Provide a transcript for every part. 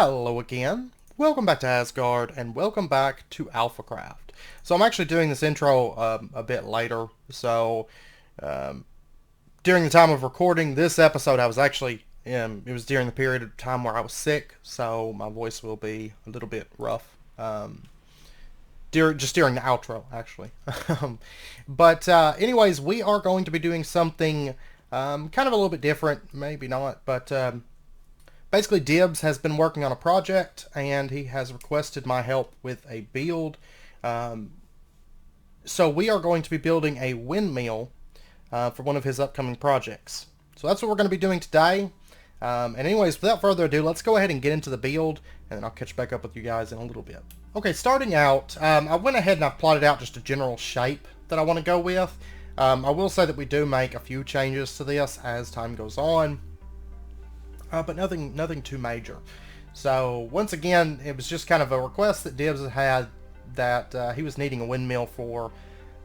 Hello again. Welcome back to Asgard, and welcome back to Alphacraft. So I'm actually doing this intro a bit later. So during the time of recording this episode, I was actually it was during the period of time where I was sick, so my voice will be a little bit rough. During the outro, actually. But anyways, we are going to be doing something kind of a little bit different, maybe not, but basically Dibz has been working on a project, and he has requested my help with a build. So we are going to be building a windmill for one of his upcoming projects. So that's what we're going to be doing today. And anyways, without further ado, let's go ahead and get into the build, and then I'll catch back up with you guys in a little bit. Okay, starting out, I went ahead and I plotted out just a general shape that I want to go with. I will say that we do make a few changes to this as time goes on, but nothing too major. So once again, it was just kind of a request that Dibz had that he was needing a windmill for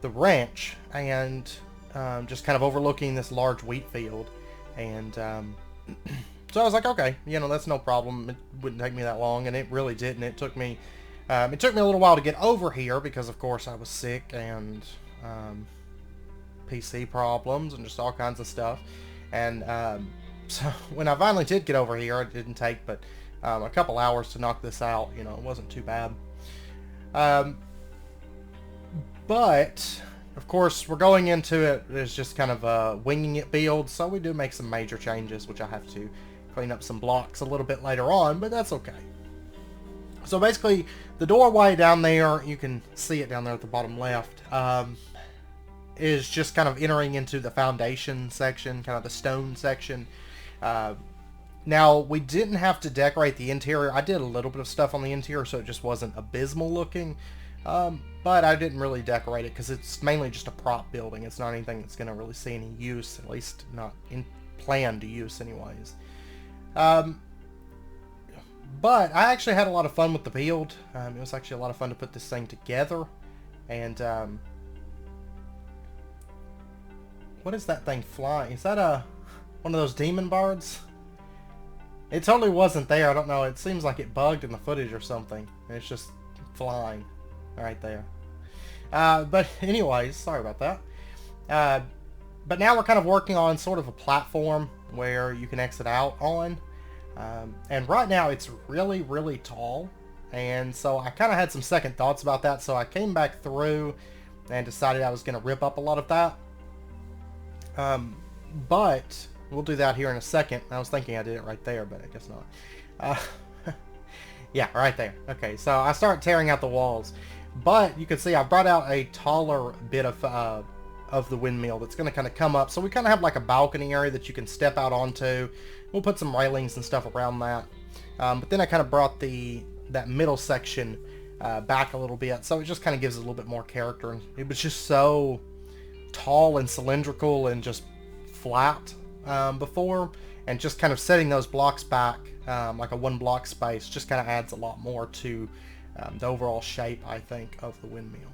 the ranch, and just kind of overlooking this large wheat field. And so I was like, okay, that's no problem. It wouldn't take me that long, and it really didn't. It took me a little while to get over here because, of course, I was sick and PC problems and just all kinds of stuff. And so when I finally did get over here, it didn't take but a couple hours to knock this out. It wasn't too bad. But of course, we're going into it as just kind of a winging it build, so we do make some major changes, which I have to clean up some blocks a little bit later on, but that's okay. So basically, the doorway down there, you can see it down there at the bottom left, is just kind of entering into the foundation section, kind of the stone section. Now, we didn't have to decorate the interior. I did a little bit of stuff on the interior, so it just wasn't abysmal looking. But I didn't really decorate it because it's mainly just a prop building. It's not anything that's going to really see any use, at least not in planned use anyways. But I actually had a lot of fun with the build. It was actually a lot of fun to put this thing together. And what is that thing flying? Is that one of those demon birds? It totally wasn't there. I don't know. It seems like it bugged in the footage or something. And it's just flying right there. But anyways, sorry about that. But now we're kind of working on sort of a platform where you can exit out on. And right now it's really, really tall. And so I kind of had some second thoughts about that. So I came back through and decided I was going to rip up a lot of that. But we'll do that here in a second. I was thinking I did it right there, but I guess not. Yeah, right there. Okay, so I start tearing out the walls. But you can see I brought out a taller bit of the windmill that's going to kind of come up. So we kind of have like a balcony area that you can step out onto. We'll put some railings and stuff around that. But then I kind of brought that middle section back a little bit. So it just kind of gives it a little bit more character. And it was just so tall and cylindrical and just flat before. And just kind of setting those blocks back like a one block space just kind of adds a lot more to the overall shape, I think, of the windmill.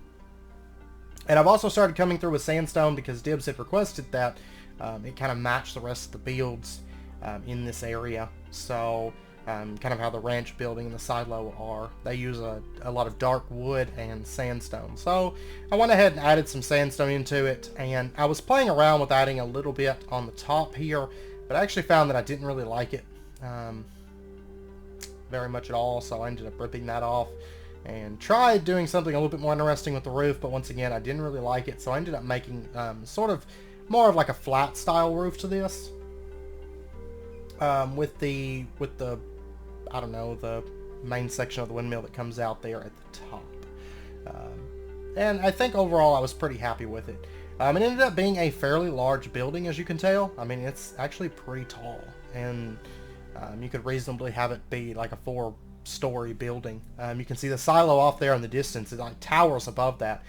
And I've also started coming through with sandstone because Dibz had requested that it kind of match the rest of the builds in this area. So kind of how the ranch building and the silo are. They use a lot of dark wood and sandstone. So I went ahead and added some sandstone into it, and I was playing around with adding a little bit on the top here, but I actually found that I didn't really like it very much at all, so I ended up ripping that off and tried doing something a little bit more interesting with the roof, but once again I didn't really like it, so I ended up making sort of more of like a flat style roof to this with the I don't know, the main section of the windmill that comes out there at the top. And I think overall I was pretty happy with it. It ended up being a fairly large building, as you can tell. I mean, it's actually pretty tall, and you could reasonably have it be like a 4-story building. You can see the silo off there in the distance. It like towers above that,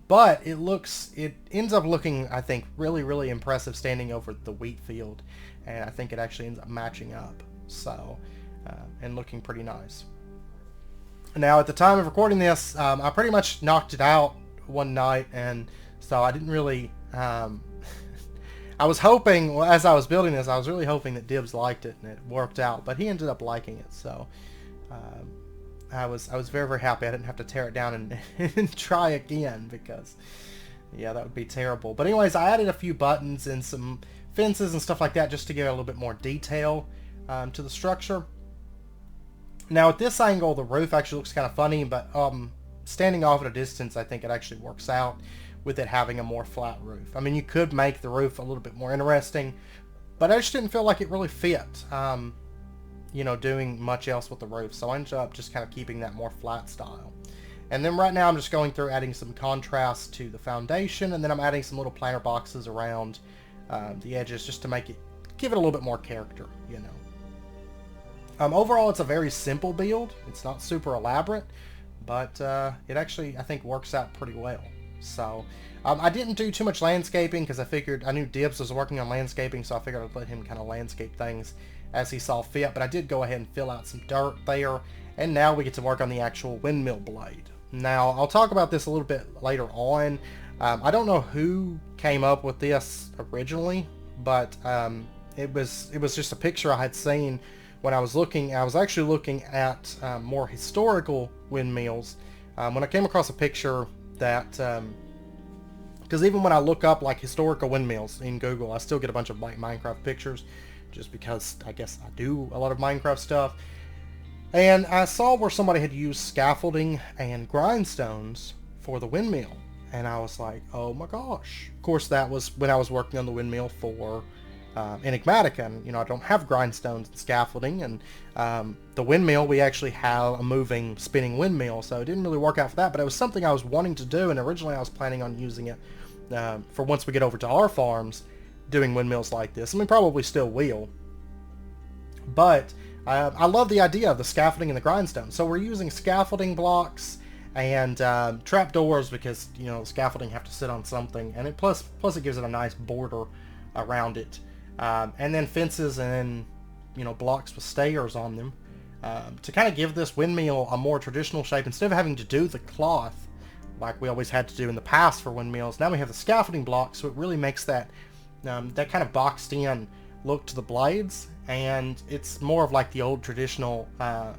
but it ends up looking, I think, really, really impressive standing over the wheat field, and I think it actually ends up matching up. So, and looking pretty nice. Now, at the time of recording this, I pretty much knocked it out one night, and so I didn't really I was hoping, well, as I was building this, I was really hoping that Dibz liked it and it worked out, but he ended up liking it, so I was very, very happy I didn't have to tear it down and try again, because yeah, that would be terrible. But anyways, I added a few buttons and some fences and stuff like that just to give it a little bit more detail to the structure. Now at this angle, the roof actually looks kind of funny, but standing off at a distance, I think it actually works out with it having a more flat roof. I mean, you could make the roof a little bit more interesting, but I just didn't feel like it really fit, you know, doing much else with the roof. So I ended up just kind of keeping that more flat style. And then right now I'm just going through adding some contrast to the foundation, and then I'm adding some little planter boxes around the edges just to make it, give it a little bit more character, you know. Overall, it's a very simple build. It's not super elaborate, but it actually, I think, works out pretty well. So I didn't do too much landscaping because I figured, I knew Dibz was working on landscaping, so I figured I'd let him kind of landscape things as he saw fit. But I did go ahead and fill out some dirt there, and now we get to work on the actual windmill blade. Now, I'll talk about this a little bit later on. I don't know who came up with this originally, but it was just a picture I had seen when I was looking. I was actually looking at more historical windmills when I came across a picture that, because even when I look up like historical windmills in Google, I still get a bunch of like Minecraft pictures, just because I guess I do a lot of Minecraft stuff. And I saw where somebody had used scaffolding and grindstones for the windmill, and I was like, oh my gosh. Of course, that was when I was working on the windmill for Enigmatica, and you know, I don't have grindstones and scaffolding, and the windmill, we actually have a moving, spinning windmill, so it didn't really work out for that, but it was something I was wanting to do, and originally I was planning on using it for once we get over to our farms, doing windmills like this, and we probably still will. But I love the idea of the scaffolding and the grindstone. So we're using scaffolding blocks and trapdoors because, you know, scaffolding have to sit on something, and plus it gives it a nice border around it. And then fences and, you know, blocks with stairs on them to kind of give this windmill a more traditional shape. Instead of having to do the cloth like we always had to do in the past for windmills, now we have the scaffolding blocks, so it really makes that that kind of boxed in look to the blades, and it's more of like the old traditional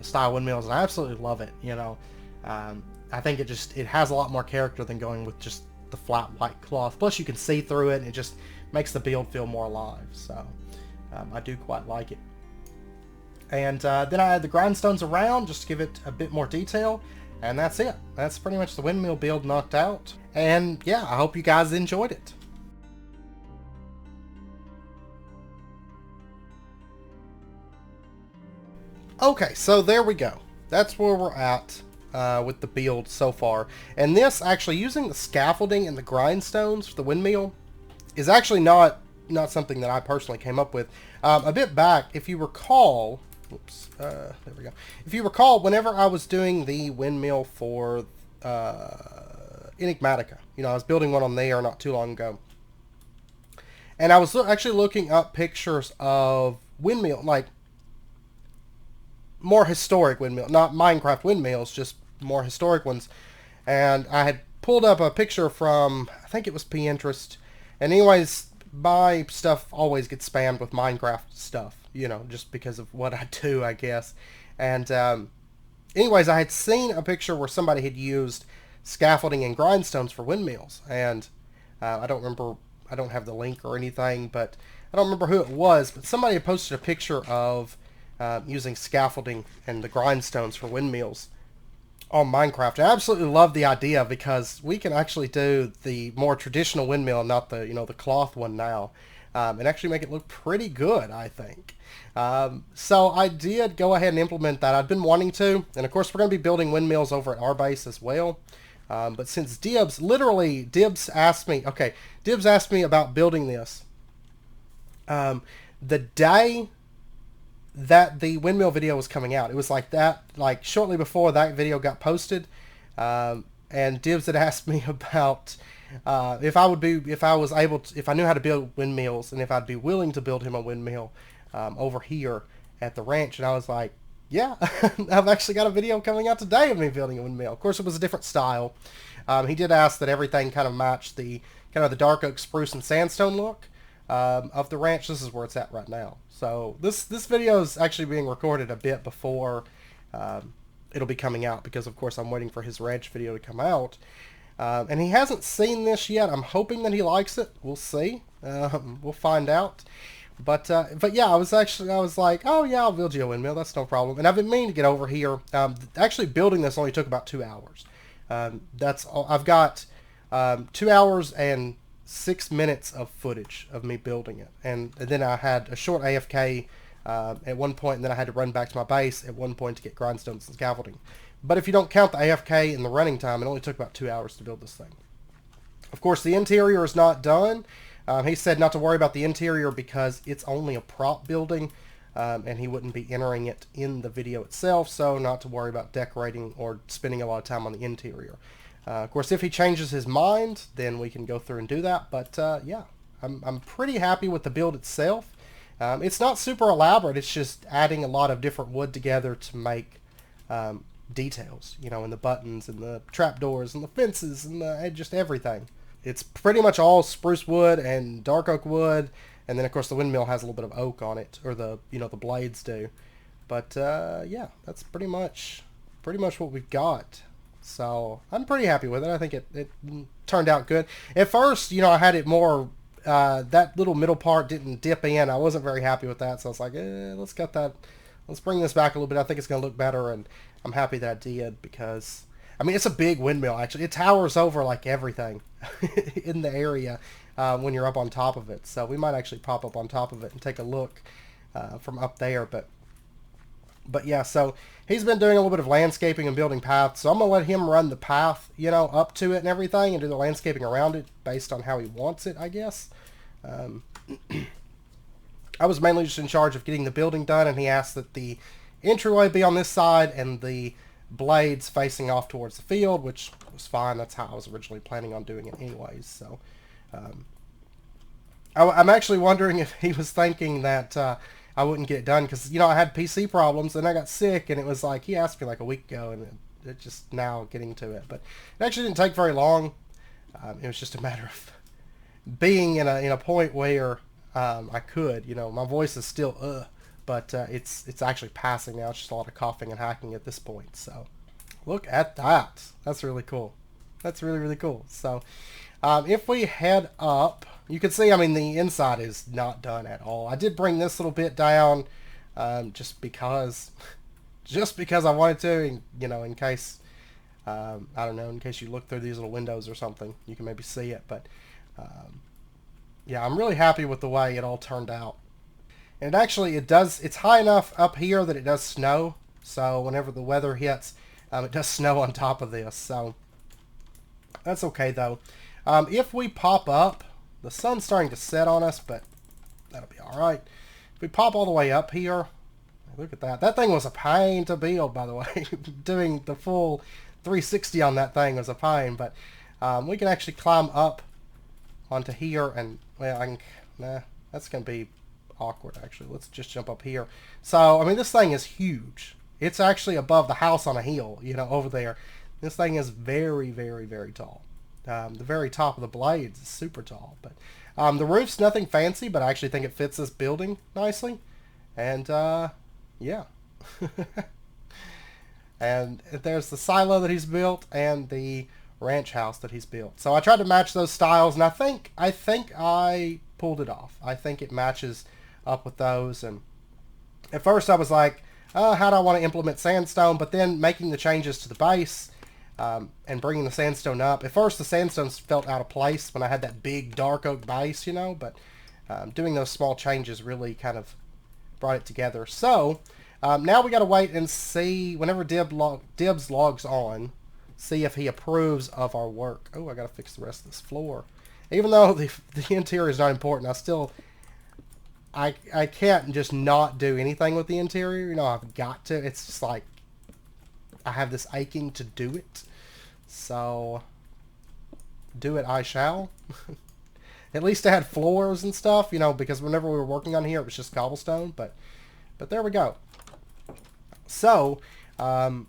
style windmills, and I absolutely love it. You know, I think it has a lot more character than going with just the flat white cloth. Plus you can see through it, and it just makes the build feel more alive. So I do quite like it. And then I add the grindstones around just to give it a bit more detail, and that's it. That's pretty much the windmill build knocked out. And yeah, I hope you guys enjoyed it. Okay, so there we go. That's where we're at with the build so far. And this, actually, using the scaffolding and the grindstones for the windmill is actually not something that I personally came up with. A bit back, if you recall, oops, there we go. If you recall, whenever I was doing the windmill for Enigmatica, you know, I was building one on there not too long ago. And I was actually looking up pictures of windmill, like, more historic windmill, not Minecraft windmills, just more historic ones. And I had pulled up a picture from, I think it was Pinterest. And anyways, my stuff always gets spammed with Minecraft stuff, you know, just because of what I do, I guess. And anyways, I had seen a picture where somebody had used scaffolding and grindstones for windmills. And I don't remember, I don't have the link or anything, but I don't remember who it was. But somebody had posted a picture of using scaffolding and the grindstones for windmills on Minecraft. I absolutely love the idea because we can actually do the more traditional windmill, not the, you know, the cloth one now, and actually make it look pretty good, I think. So I did go ahead and implement that. I've been wanting to, and of course we're going to be building windmills over at our base as well. But since Dibz asked me, okay, Dibz asked me about building this the day that the windmill video was coming out. It was like that, like shortly before that video got posted, and Dibz had asked me about if I knew how to build windmills, and if I'd be willing to build him a windmill over here at the ranch. And I was like, yeah, I've actually got a video coming out today of me building a windmill. Of course, it was a different style. He did ask that everything kind of matched the kind of the dark oak, spruce, and sandstone look of the ranch. This is where it's at right now. So this video is actually being recorded a bit before it'll be coming out, because of course I'm waiting for his ranch video to come out. And he hasn't seen this yet. I'm hoping that he likes it. We'll see. We'll find out. But yeah, I was like, oh yeah, I'll build you a windmill. That's no problem. And I've been meaning to get over here. Actually, building this only took about 2 hours. That's all. I've got 2 hours and 6 minutes of footage of me building it, and then I had a short AFK at one point, and then I had to run back to my base at one point to get grindstones and scaffolding. But if you don't count the AFK and the running time, it only took about 2 hours to build this thing. Of course, the interior is not done. He said not to worry about the interior because it's only a prop building, and he wouldn't be entering it in the video itself, so not to worry about decorating or spending a lot of time on the interior. Of course, if he changes his mind, then we can go through and do that. But yeah, I'm pretty happy with the build itself. It's not super elaborate. It's just adding a lot of different wood together to make details, you know, in the buttons and the trapdoors and the fences and just everything. It's pretty much all spruce wood and dark oak wood, and then of course the windmill has a little bit of oak on it, or the blades do. But yeah, that's pretty much what we've got. So I'm pretty happy with it. I think it turned out good. At first, I had it more, that little middle part didn't dip in. I wasn't very happy with that, so I was like, let's cut that. Let's bring this back a little bit. I think it's going to look better, and I'm happy that I did, because, I mean, it's a big windmill, actually. It towers over, like, everything in the area when you're up on top of it. So we might actually pop up on top of it and take a look from up there. But yeah, so he's been doing a little bit of landscaping and building paths, so I'm going to let him run the path, up to it and everything, and do the landscaping around it based on how he wants it, I guess. I was mainly just in charge of getting the building done, and he asked that the entryway be on this side and the blades facing off towards the field, which was fine. That's how I was originally planning on doing it anyways. So I'm actually wondering if he was thinking that I wouldn't get it done, because, I had PC problems, and I got sick, and it was like, he asked me like a week ago, and it just now getting to it. But it actually didn't take very long. It was just a matter of being in a point where I could, my voice is still but it's actually passing now. It's just a lot of coughing and hacking at this point. So look at that. That's really cool. That's really, really cool. So if we head up, you can see, I mean, the inside is not done at all. I did bring this little bit down just because I wanted to, in case, I don't know, in case you look through these little windows or something, you can maybe see it. But yeah, I'm really happy with the way it all turned out. And actually, it's high enough up here that it does snow. So whenever the weather hits, it does snow on top of this. So that's okay, though. If we pop up, the sun's starting to set on us, but that'll be all right. If we pop all the way up here, look at that. That thing was a pain to build, by the way. Doing the full 360 on that thing was a pain, but we can actually climb up onto here, and, well, that's going to be awkward, actually. Let's just jump up here. So, I mean, this thing is huge. It's actually above the house on a hill, over there. This thing is very, very, very tall. The very top of the blades is super tall. But the roof's nothing fancy, but I actually think it fits this building nicely. And, yeah. And there's the silo that he's built and the ranch house that he's built. So I tried to match those styles, and I think I pulled it off. I think it matches up with those. And at first I was like, how do I want to implement sandstone? But then making the changes to the base and bringing the sandstone up. At first the sandstone felt out of place when I had that big dark oak base, but doing those small changes really kind of brought it together. So now we got to wait and see whenever Dibz logs on, see if he approves of our work. Oh, I got to fix the rest of this floor. Even though the interior is not important, I can't just not do anything with the interior. I've got to. It's just like I have this aching to do it. So do it I shall. At least I had floors and stuff, because whenever we were working on here, it was just cobblestone. But there we go. So, and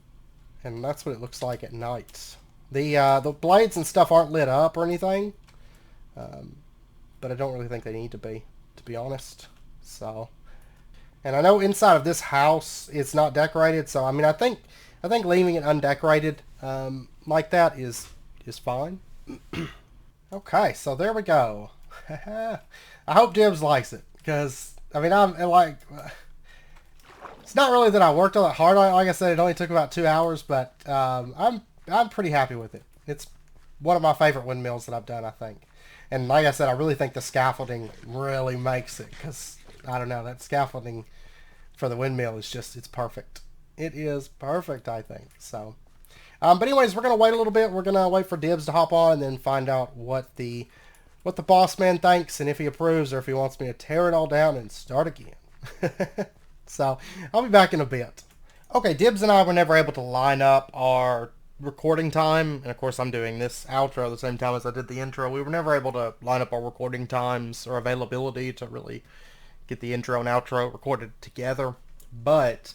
that's what it looks like at night. The blades and stuff aren't lit up or anything, but I don't really think they need to be honest. So, And I know inside of this house it's not decorated, so I mean I think leaving it undecorated like that is fine. Okay, so there we go. I hope Dibz likes it, because I mean I'm like, it's not really that I worked on it hard on it. Like I said, it only took about 2 hours, but I'm pretty happy with it. It's one of my favorite windmills that I've done, I think. And like I said, I really think the scaffolding really makes it, because I don't know, that scaffolding for the windmill is just, it's perfect. It is perfect, I think. So, but anyways, we're gonna wait a little bit. We're gonna wait for Dibz to hop on and then find out what the boss man thinks, and if he approves or if he wants me to tear it all down and start again. So I'll be back in a bit. Okay, Dibz and I were never able to line up our recording time, and of course I'm doing this outro at the same time as I did the intro. We were never able to line up our recording times or availability to really get the intro and outro recorded together, but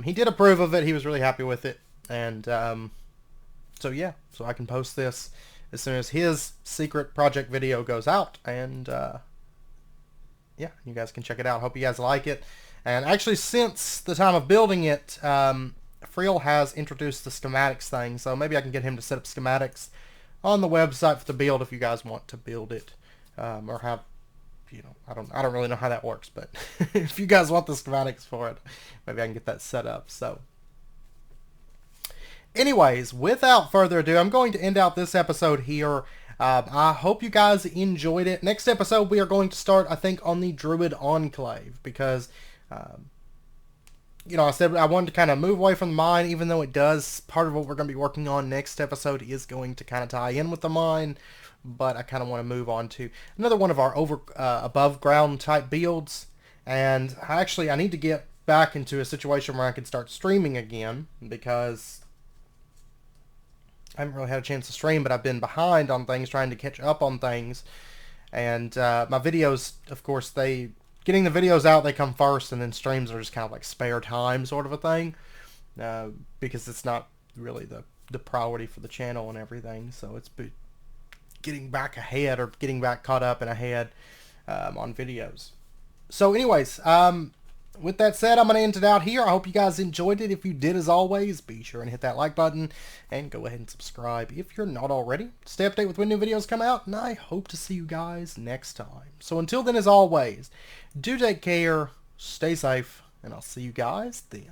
he did approve of it. He was really happy with it, and so yeah, so I can post this as soon as his secret project video goes out, and yeah, you guys can check it out. Hope you guys like it. And actually, since the time of building it, Friel has introduced the schematics thing, so maybe I can get him to set up schematics on the website for the build if you guys want to build it, or have, you know, I don't really know how that works, but if you guys want the schematics for it, maybe I can get that set up. So anyways, without further ado, I'm going to end out this episode here. I hope you guys enjoyed it. Next episode, we are going to start, I think, on the Druid Enclave, because you know, I said I wanted to kind of move away from the mine, even though it does, part of what we're going to be working on next episode is going to kind of tie in with the mine, but I kind of want to move on to another one of our above ground type builds. And actually, I need to get back into a situation where I can start streaming again, because I haven't really had a chance to stream, but I've been behind on things, trying to catch up on things. And my videos, of course, getting the videos out, they come first, and then streams are just kind of like spare time sort of a thing, because it's not really the priority for the channel and everything. So it's getting back ahead, or getting back caught up and ahead on videos. So anyways, with that said, I'm going to end it out here. I hope you guys enjoyed it. If you did, as always, be sure and hit that like button, and go ahead and subscribe if you're not already. Stay updated with when new videos come out, and I hope to see you guys next time. So until then, as always, do take care, stay safe, and I'll see you guys then.